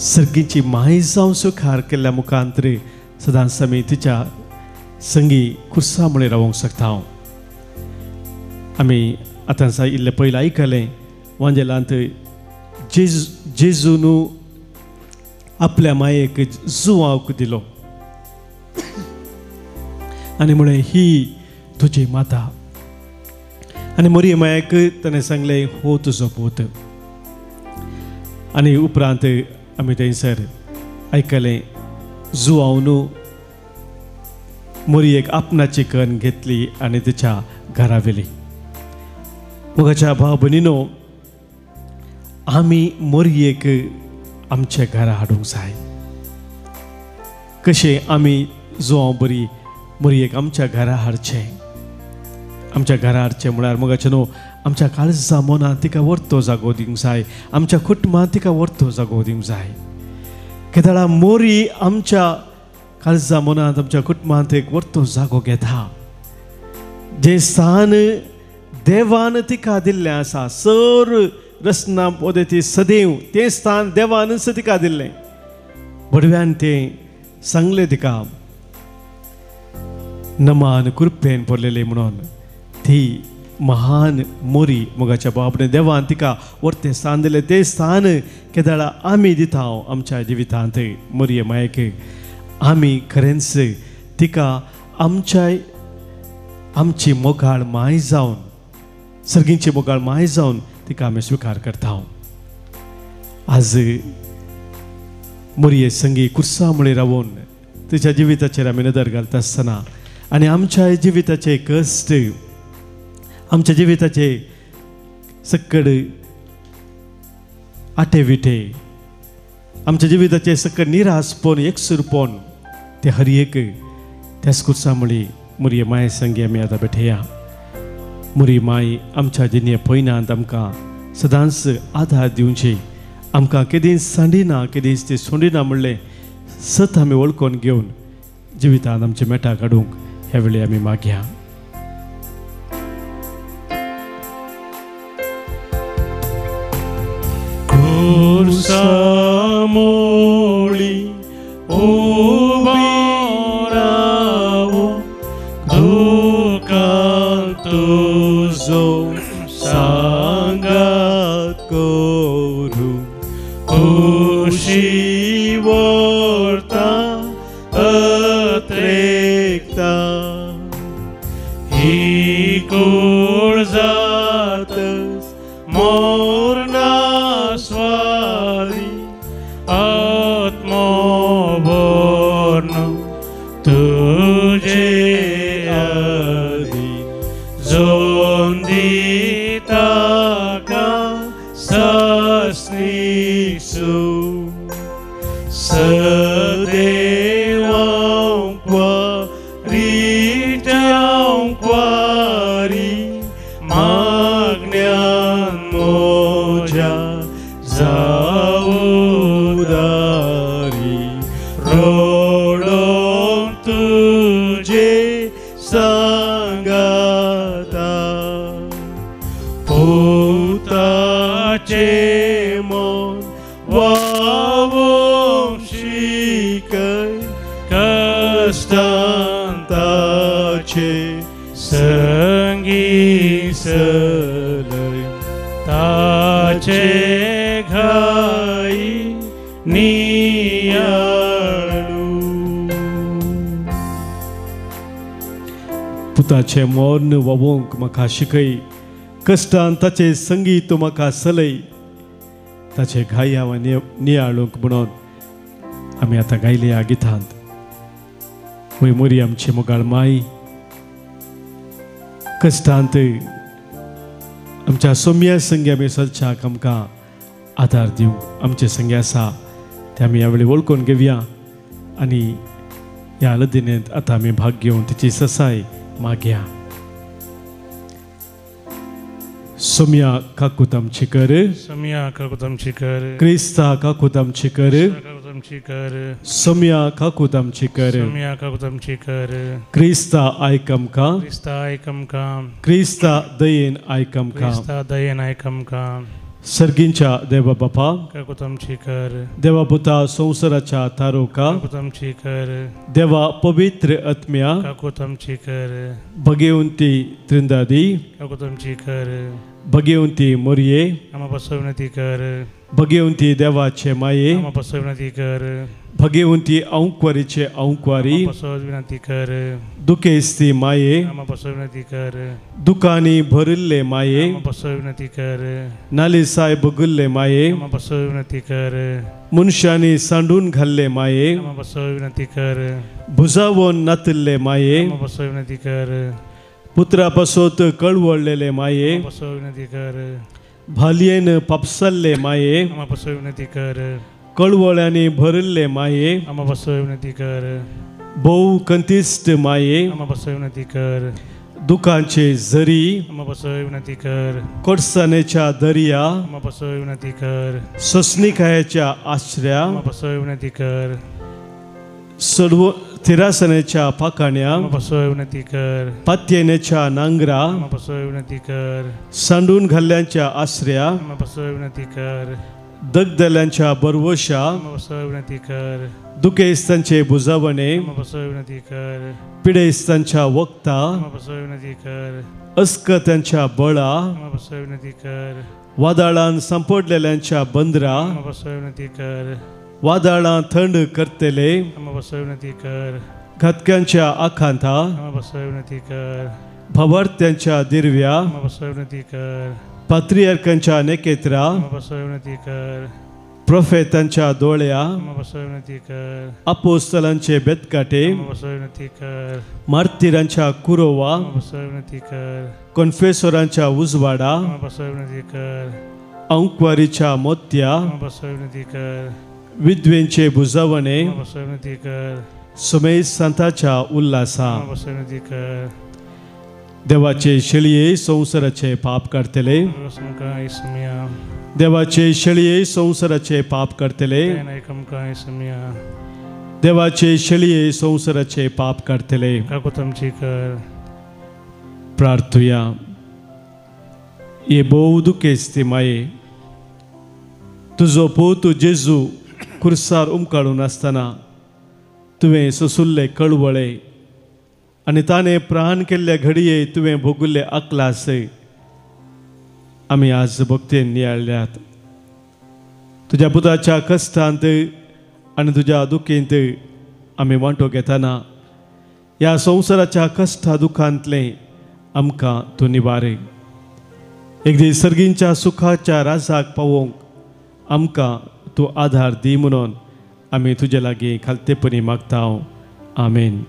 सर्गीची माय जावन सुखार केल्ल्या मुखांतर सदांच आमी तिच्या संगी कुर्सा मुळे रावंक शकता. आमी आतां इल्लें पयलीं आयकलें वांजेलांत जेजून आपल्या मायेक जुवांक दिलो आनी म्हळें ही तुजी माता. आनी मोरये मायेक ताणें सांगलें हो तुजो पूत. आनी उपरांत आमी थंयसर आयकलें जुवावन मोरयेक आपणाची कण घेतली आनी तिच्या घरा व्हेली. मोगाच्या भाव भयणीनो आमी मोरयेक आमच्या घरा हाडूंक जाय. कशें आमी जुवांव बरी मोरयेक आमच्या घरा हाडचें. आमच्या घरा हाडचें म्हळ्यार मोगाचें न्हू आमच्या काळजा मनांत तिका व्हरतो जागो दिवंक जाय. आमच्या कुटुंबांत तिका व्हरतो जागो दिवंक जाय. केदाळा मोरी आमच्या काळजा मनांत आमच्या कुटुंबांत एक व्हरतो जागो घेता. जें स्थान देवान तिका दिल्लें आसा सर रचना पद्दती सदैव तें स्थान देवानच तिका दिल्लें. बडव्यान तें सांगलें तिका नमान कृपेन पडलेली म्हणून. ती महान मोरी मोगाच्या बाबडे देवान तिका व्हरतें स्थान दिलें. तें स्थान केदाळा आमी दिता आमच्या जिवितांत मोरये मायेक. आमी खरेंच तिका आमची मोगाळ माय जावन सर्गींची मोगाळ माय जावन तिका आमी स्विकार करता. आज मोरये संगी कुर्सामुळे रावून तिच्या जिविताचेर आमी नदर घालता आसतना आनी आमच्या जिविताचे कश्ट आमच्या जिविताचे सकड आटे विटे आमच्या जिविताचे सकड निरासपण एकसुरपण ते हर एक त्याच कुर्सामुळे मोरये माये संगी आमी आतां बेठया. मोरये माय आमच्या जिणे पयनांत आमकां सदांच आधार दिवचे आमकां केदींच सांडिना केदींच ते सोडिना म्हणलें सत आमी वळखून घेवन जिवितांत आमचे मेटा काडूंक ह्या वेळी आमी मागया. कुर्सामोळी उबी रावूं दुकान तुजो सांगात करूं खुशी व्हरता अत्रेकता ही कूड जातच मोरनास्वारी आत्मो भरून तुजे आदी जोन दिता का सस्निसू सदेवांक वारी मागण्यान मोजा जाऊदारी रोडोन तुजे सांगाता पुताचे मन वावोंक शिकय कश्टांताचे संगी सलय ताचे घाई नियाळू. पुताचे मोर्न वावोंक म्हाका शिकय कश्टांत ताचे संगी तूं म्हाका सलय ताचे घाई हांव नियाळूंक म्हणून आमी आतां गायले ह्या गितांत. वय मोरी आमची मोगाळ माय कश्टांत आमच्या सोम्या संगी आमी चलच्याक आमकां आदार दिवंक आमचे संगी आसा ते आमी ह्या वेळी वळखून घेवया आनी ह्या हलदिनेंत आतां आमी भाग घेवन तिची ससाय मागया. सोम्या काकूत आमची कर सम्या काकूत आमची कर क्रिस्ता काकूत आमची कर काकूत आमची कर सोम्या काकूत आमची कर सम्या काकूत आमची कर क्रिस्ता आयक आमकां क्रिस्ता आयक आमकां क्रिस्ता दयेन आयक आमकां क्रिस्ता दयेन आयक आमकां सर्गींच्या देवा बापा काकूत आमची कर देवा पुता संवसाराच्या तारोका काकूत आमची कर देवा पवित्र आत्म्या काकूत आमची कर भगवंती त्रिंदादी काकूत आमची कर भगवंती मोरये आम्हा पासून विनंती कर भगवंती देवाचे माये आम्हा पासून विनंती कर भगवंती औंकवारीचे औंकवारी आम्हा पासून विनंती कर दुखेस्ती माये आम्हा पासून विनंती कर दुकानी भरिल्ले माये आम्हा पासून विनंती कर नालिसाय बगुल्ले माये आम्हा पासून विनंती कर मनशांनी सांडून घाल्ले माये आम्हा पासून विनंती कर भुजावून नातिल्ले माये आम्हा पासून विनंती कर पुत्रा पासोत कळवळलेले माये आम्हा पासून विनंती कर भालयेन पापसल्ले माये आम्हा पासून विनंती कर कळवळ्यांनी भरिल्ले माये आम्हा पासून विनंती कर बहु कंतिस्ट माये आम्हा पासून विनंती कर दुखांचे झरी आम्हा पासून विनंती कर कडसाणेच्या दर्या आम्हा पासून विनंती कर सोसनिकायाच्या आश्रया आम्हा पासून विनंती कर सर्व थिरासनेच्या पाकाण्या आम्हा पासून विनंती कर पात्येनेच्या नांगरा आम्हा पासून विनंती कर सांडून घाल्ल्यांच्या आश्रया आम्हा पासून विनंती कर दगदल्यांच्या बरवशा आम्हा पासून विनंती कर दुखेस्तांचे बुजावणे आम्हा पासून विनंती कर पिडेस्तांच्या वक्ता आम्हा पासून विनंती कर अस्कत्यांच्या बळा आम्हा पासून विनंती कर वादळान संपडलेल्यांच्या बंदरा आम्हा पासून विनंती कर वादळां थंड करतले आम्हा पासून विनंती कर घातक्यांच्या आखांता आम्हा पासून विनंती कर भवार्थ्यांच्या दिरव्या आम्हा पासून विनंती कर पात्रियार्कांच्या नेकेत्रा आम्हा पासून विनंती कर प्रोफेतांच्या दोळ्या, बसव विनंती कर. अपोस्तलांचे बेतकाटे, बसव विनंती कर. मार्तिरांच्या कुरोवा, बसव विनंती कर. कॉन्फेसोरांच्या उजवाडा, बसव विनंती कर. अंकवारीच्या मोत्या, बसव विनंती कर. विद्वेंचे बुजावणे, बसव विनंती कर. सुमेध संतांच्या उल्हासा, बसव विनंती कर. देवाचे शेळये संसाराचे पाप करतले, देवाचे शेळये संसाराचे पाप करतले, देवाचे शेळये संसाराचे पाप करतले. प्रार्थुया. ये बोव दुखेस्ती माये, तुझो पोतू जेजू खुर्सार उमकाळून असताना तुवें ससुल्ले कळवळे आणि ताने प्राण केल्ल्या घडये तुवें भोगुल्ले अकलास आमी आज भक्तेन नियाळ्ळ्यात. तुझ्या पुताच्या कश्टांत आणि तुझ्या दुखेंत आमी वांटो घेतना ह्या संवसाराच्या कश्टा दुखांतले आमकां तूं निवारय. एक दीस सर्गींच्या सुखाच्या राजाक पावोवंक आमकां तूं आधार दी म्हणून आमी तुजे लागीं खालतेपणी मागतांव. आमेन.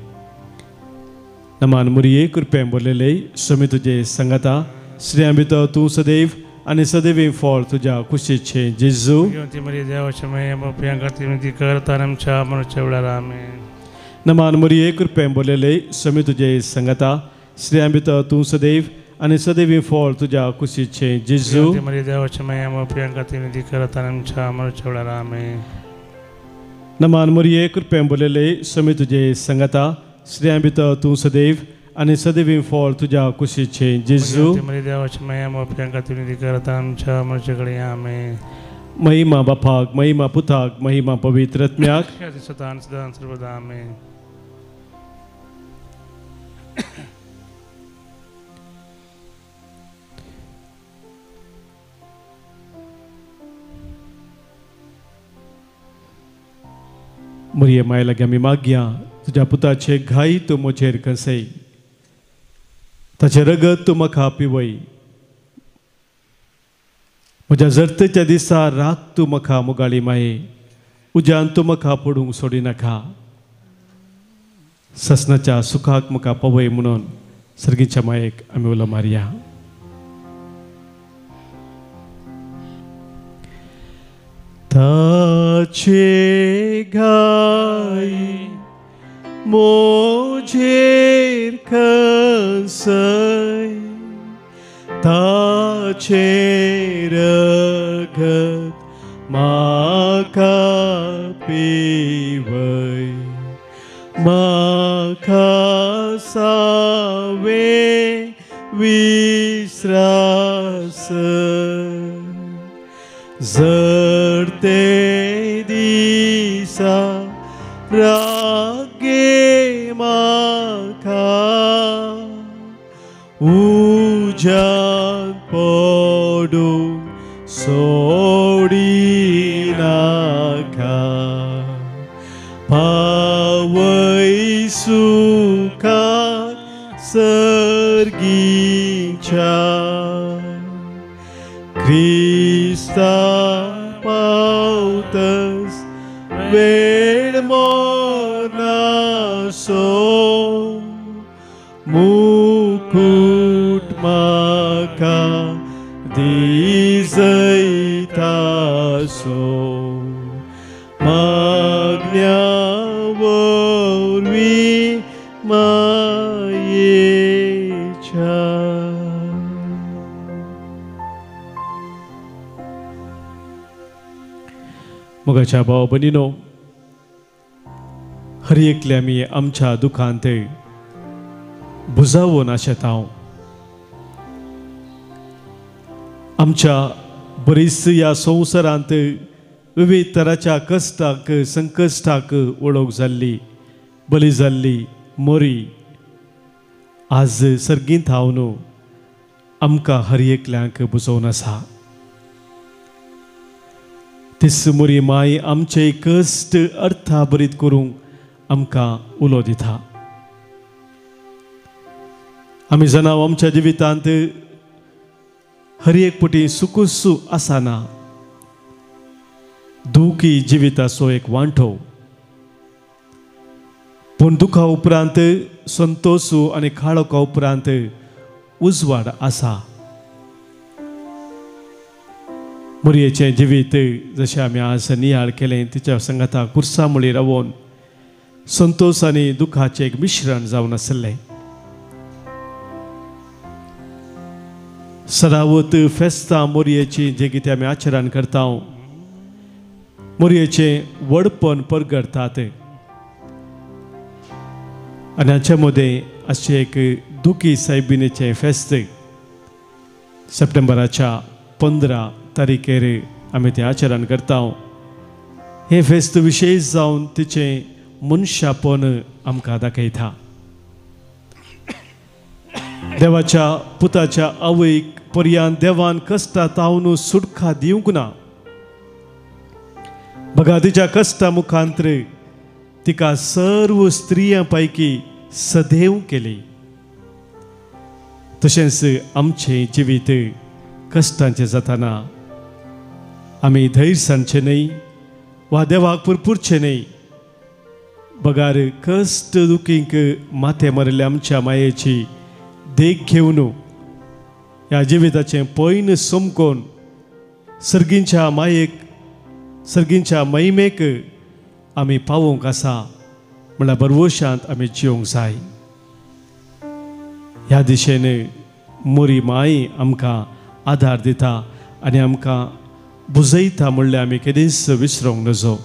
नमान मुरये कृपेन बोरलेले स्वामी तुजे संगता श्रेया भितर तूं सदैव आनी सदैव फळ तुज्या कुशीचे जेजू. नमान मुरये कृपेन बोरलेले स्वामी तुजे संगता श्रेया भितर तूं सदैव आनी सदैव फळ तुज्या कुशीचे जेजू. नमान मुरये कृपेन बोरलेले स्वामी तुजे संगता श्रेया भितर तूं सदैव आनी सदैव फळ तुज्या कुशीचे जेजू. महिमा बापाक, महिमा पुताक, महिमा पवित्र आत्म्याक. मुरये माय लागी आमी मागया तुज्या पुताचे घाई तूं म्हजेर कसय, ताचे रगत तूं म्हाका पिवय. म्हज्या जर्तेच्या दिसा राग तूं म्हाका मुगाळी माये, उज्यान तूं म्हाका पडूंक सोडी नाका. ससनाच्या सुखाक म्हाका पवय म्हणून सर्गीच्या मायेक आमी उलो मारया. ताचे घाई मोजेर कसय, ताचे रगत म्हाका पिवय. म्हाका सावे विश्रास, जर ते दिसा रागे म्हाका उज्यान पडूंक सोडी नाका. पावय सुखाक सर्गीच्या, क्रिस्ता पावतस वेळ मोनासो. मुकुट म्हाका दिजयतासो, मागण्या वरवीं मायेच्या. मोगाच्या भाव भयणीनो, हर एकले आमी आमच्या दुखांत बुजावून आशेत. हांव आमच्या बरीच ह्या संवसारांत विविध तराच्या कश्टाक संकश्टाक वळख जाल्ली, बली जाल्ली, मोरी. आज सर्गींत हांव न्हू आमकां हर एकल्यांक बुजोवन आसा. तिस मोरी माय आमचे कश्ट अर्थाभरीत करूंक आमकां उलो दिता. आमी जाणां आमच्या जिवितांत हर एक पटी सुखूसू आसना. दुखी जिविताचो एक वांटो, पूण दुखा उपरांत संतोष आनी काळोखा उपरांत उजवाड आसा. मुरयेचें जिवीत जशें आमी आज नियाळ केलें तिच्या संगता कुर्सा मुळी रावून संतोष आनी दुखाचें एक मिश्रण जावन आसलें. सदावत फेस्तां मोरयेची जे कितें आमी आचरण करता, मोरयेचें व्हडपण परगडतात. आनी हाचे मदें अशें एक दुखी सायबिणीचें फेस्त सप्टेंबराच्या 15 तारीखेर आमी तें आचरण करता. हें फेस्त विशेश जावन तिचें मनशापण आमकां दाखयता. देवाच्या पुताच्या आवयक पर्यंत देवान कश्टां तावन सुटका दिवंक ना. बघा, तिच्या कश्टा मुखांतर तिका सर्व स्त्रियां पैकी सदैव केली. तशेंच आमचें जिवीत कश्टांचें जाताना आमी धैर्य सांडचे न्हय वा देवाक पुरपुरचें न्हय. बगार कश्ट दुखींक माथे मारले आमच्या मायेची देख घेवन ह्या जिविताचें पैन सोमकोन सर्गींच्या मायेक सर्गींच्या महिमेक आमी पावोवंक आसा म्हणल्यार बरवशांत आमी जिवंक जाय. ह्या दिशेन मोरी माय आमकां आधार दिता आनी आमकां बुजयता म्हणल्यार आमी केदींच विसरूंक नजो.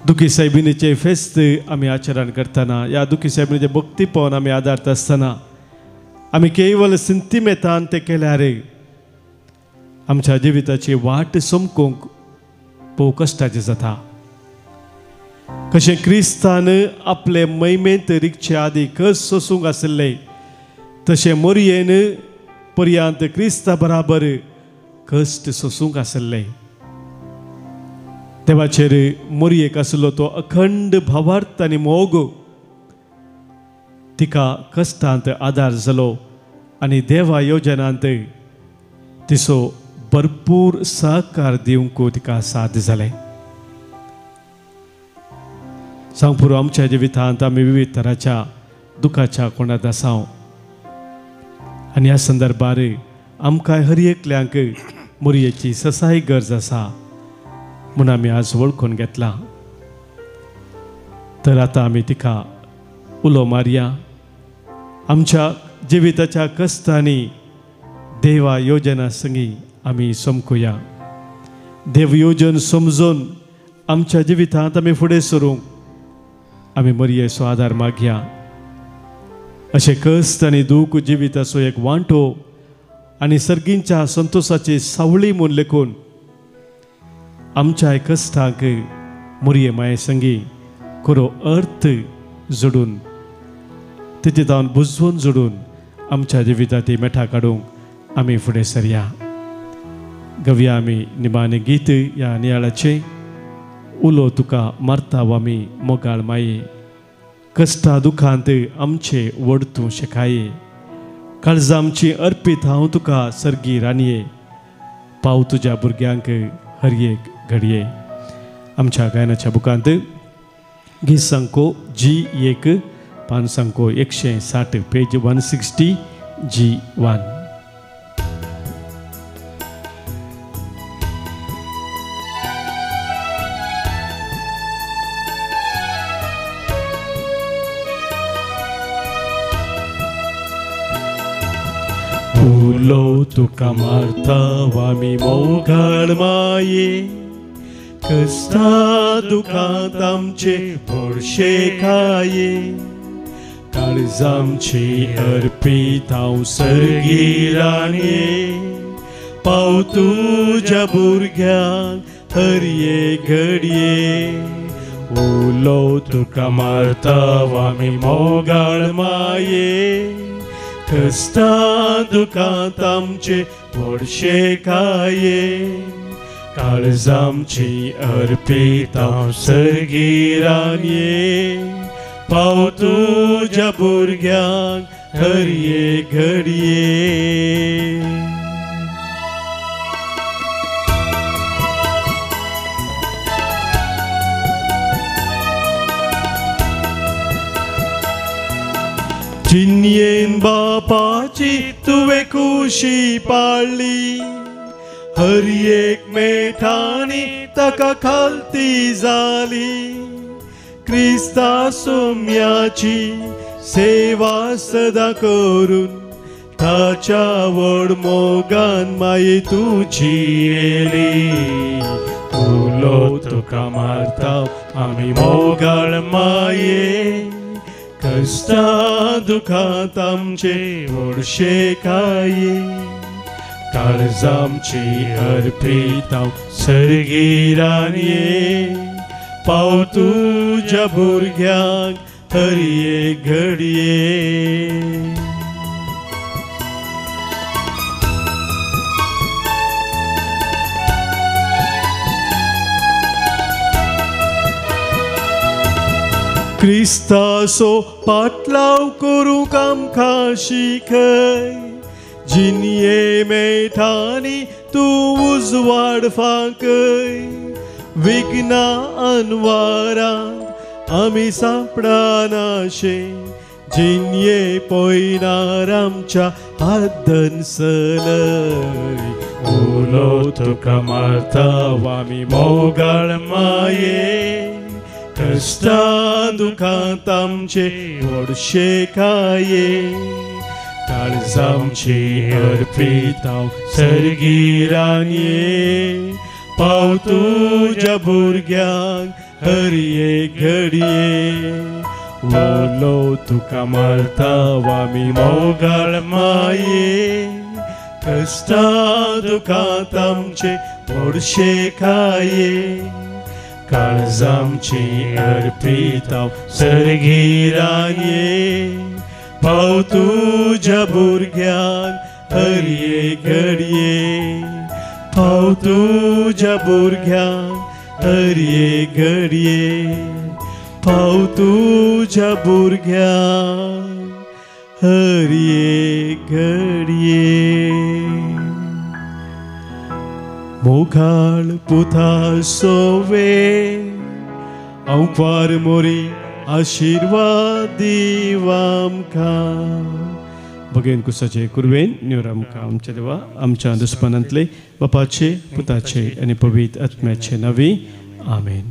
दुखी सायबिणीचें फेस्त आमी आचरण करतना ह्या दुखी सायबिणीचें भक्तीपण आमी आदारता आसतना आमी केवळ संतिमेतान तें केल्यार आमच्या जिविताची वाट सोमकूंक भोव कश्टाचें जाता. कशें क्रिस्तान आपले महिमेंत रिगचे आदी कस सोसूंक आसले, तशें मोरयेन पर्यंत क्रिस्ता बराबर कश्ट सोसूंक आसले. देवाचेर मोरयेक आसलो तो अखंड भावार्थ आनी मोग तिका कश्टांत आदार जालो आनी देवा योजनांत तिचो भरपूर सहकार दिवंक तिका साद जालें. सांगपुरो आमच्या जिवितांत आमी विविध तराच्या दुखाच्या कोणात आसा आनी ह्या संदर्भार आमकां हर एकल्यांक मोरयेची ससाय गरज आसा म्हूण आमी आज वळखून घेतला. तर आतां आमी तिका उलो मारया. आमच्या जिविताच्या कश्टांनी देवा योजना संगी आमी समकुया. देव योजन समजून आमच्या जिवितांत आमी फुडें सरूंक आमी मोरयेचो आदार मागया. अशें कश्ट आनी दूख जिविताचो एक वांटो आनी सर्गींच्या संतोशाची सावळी म्हूण लेखून आमच्या कश्टांक मोरये माये संगी खरो अर्थ जोडून तेजे जावन बुजवून जोडून आमच्या जिवितांत मेठा काडूंक आमी फुडें सरया. गवया आमी निमाणें गीत ह्या नियाळाचें. उलो तुका मारता वामी मोगाळ माये, कश्टा दुखांत आमचे व्हड तूं शेकाये. काळजां आमची अर्पीत हांव तुका सर्गी रानये, पाव तुज्या भुरग्यांक हर एक घडये. आमच्या गायनाच्या बुकांत गीत सांको G1 पान सांको 160 पेज 160 G1. उलो तुका मारता वामी मोगाळ माये, कश्टा दुखांत आमचे व्हडशे काये. काळजांची अर्पीत हांव सर्गी रानये, पाव तुज्या भुरग्यांक हर एक घडये. उलो तुका मारता वामी मोगाळ माये, कश्टा दुखांत आमचे व्हडशे काये. काळजांची अर्पीत हांव सर्गी रानये, पाव तुज्या भुरग्यांक हर एक घडये. जिन्येन बापाची तुवें कुशी पाळली, हर एक मेठांनी ताका खालती जाली. क्रिस्ता सोम्याची सेवा सदा करून, ताच्या व्हड मोगान माये तुजी येली. उलो तुका मारता आमी मोगाळ माये, कष्टा दुखांत आमचे व्हडशे काये. काळज आमची अर्पीत हांव सर्गीरान ये, पाव तुज्या भुरग्यांक हर एक घडये. क्रिस्ताचो पाटलाव करूंक आमकां शिकय, जिन्ये मेठांनी तूं उजवाड फांकय. विघ्ना अनवारांत आमी सांपडानाशे, जिन्ये पयनार आमच्या हाद्दन सलय. उलो तुका मारता आमी मोगाळ माये, कष्टा दुखांत आमचे व्हडशे काये. काळज आमची अर्पीत हांव सर्गीरान ये, पाव तुज्या भुरग्यांक हर एक घडये. उलो तुका मारता आमी मोगाळ माये, कष्टा दुखांत आमचे व्हडशे काये. काळज आमची अर्पीत हांव सर्गीरान ये, पाव तुज्या भुरग्यांक हर एक घडये. पाव तुज्या भुरग्यांक हर एक घडये. पाव तुज्या भुरग्यांक हर एक घडये. मोगाळ पुता सोवे हांव पार मोरी आशीर्वाद दीव आमकां. भगेन कुसाचे कुरवेन न्यूर आमकां आमच्या देवा आमच्या दुस्मानांतले बापाचे पुताचे आनी पवित्र आत्म्याचे नांवी आमेन.